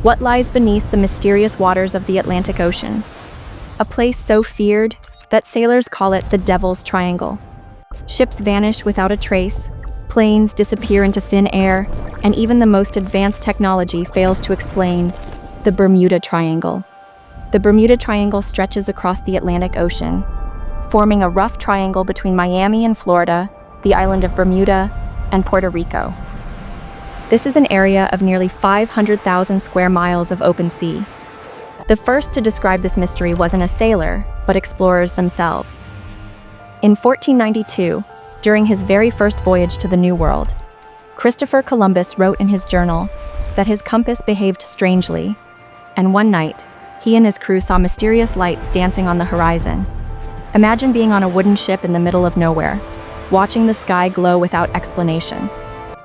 What lies beneath the mysterious waters of the Atlantic Ocean? A place so feared that sailors call it the Devil's Triangle. Ships vanish without a trace, planes disappear into thin air, and even the most advanced technology fails to explain the Bermuda Triangle. The Bermuda Triangle stretches across the Atlantic Ocean, forming a rough triangle between Miami and Florida, the island of Bermuda, and Puerto Rico. This is an area of nearly 500,000 square miles of open sea. The first to describe this mystery wasn't a sailor, but explorers themselves. In 1492, during his very first voyage to the New World, Christopher Columbus wrote in his journal that his compass behaved strangely, and one night, he and his crew saw mysterious lights dancing on the horizon. Imagine being on a wooden ship in the middle of nowhere, watching the sky glow without explanation.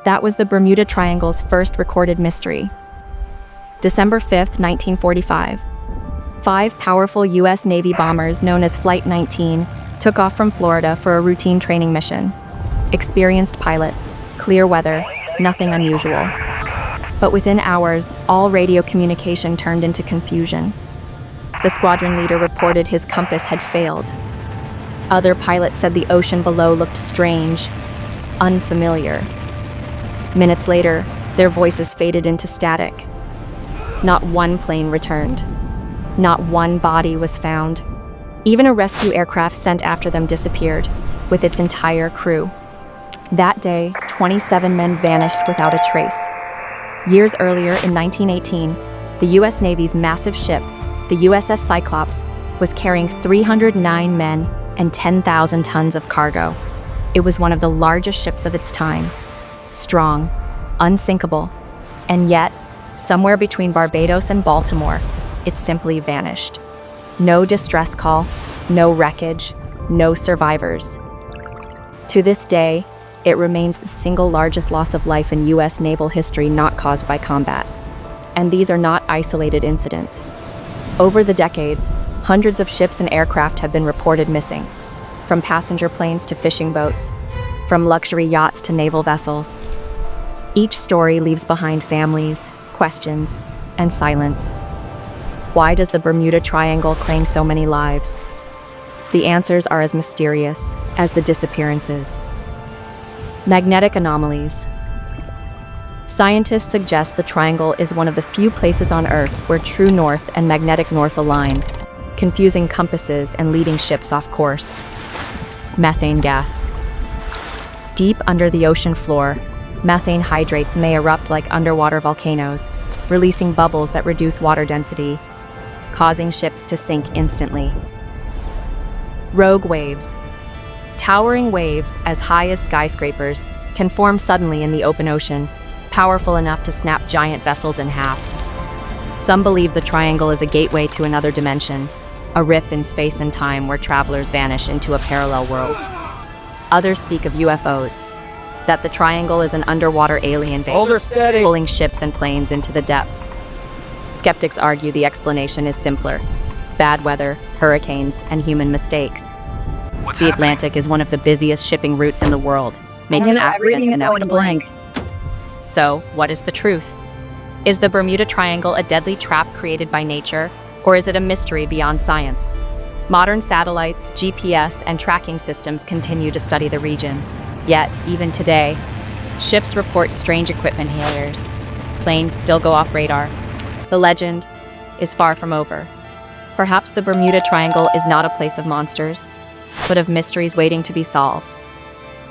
That was the Bermuda Triangle's first recorded mystery. December 5, 1945. 5 powerful U.S. Navy bombers known as Flight 19 took off from Florida for a routine training mission. Experienced pilots, clear weather, nothing unusual. But within hours, all radio communication turned into confusion. The squadron leader reported his compass had failed. Other pilots said the ocean below looked strange, unfamiliar. Minutes later, their voices faded into static. Not one plane returned. Not one body was found. Even a rescue aircraft sent after them disappeared, with its entire crew. That day, 27 men vanished without a trace. Years earlier, in 1918, the U.S. Navy's massive ship, the USS Cyclops, was carrying 309 men and 10,000 tons of cargo. It was one of the largest ships of its time. Strong, unsinkable, and yet, somewhere between Barbados and Baltimore, it simply vanished. No distress call, no wreckage, no survivors. To this day, it remains the single largest loss of life in U.S. naval history not caused by combat. And these are not isolated incidents. Over the decades, hundreds of ships and aircraft have been reported missing, from passenger planes to fishing boats, from luxury yachts to naval vessels. Each story leaves behind families, questions, and silence. Why does the Bermuda Triangle claim so many lives? The answers are as mysterious as the disappearances. Magnetic anomalies. Scientists suggest the triangle is one of the few places on Earth where true north and magnetic north align, confusing compasses and leading ships off course. Methane gas. Deep under the ocean floor, methane hydrates may erupt like underwater volcanoes, releasing bubbles that reduce water density, causing ships to sink instantly. Rogue waves. Towering waves as high as skyscrapers can form suddenly in the open ocean, powerful enough to snap giant vessels in half. Some believe the triangle is a gateway to another dimension, a rip in space and time where travelers vanish into a parallel world. Others speak of UFOs, that the triangle is an underwater alien base, pulling ships and planes into the depths. Skeptics argue the explanation is simpler: bad weather, hurricanes, and human mistakes. The Atlantic is one of the busiest shipping routes in the world, making everything inevitable. So, what is the truth? Is the Bermuda Triangle a deadly trap created by nature, or is it a mystery beyond science? Modern satellites, GPS, and tracking systems continue to study the region. Yet, even today, ships report strange equipment failures. Planes still go off radar. The legend is far from over. Perhaps the Bermuda Triangle is not a place of monsters, but of mysteries waiting to be solved.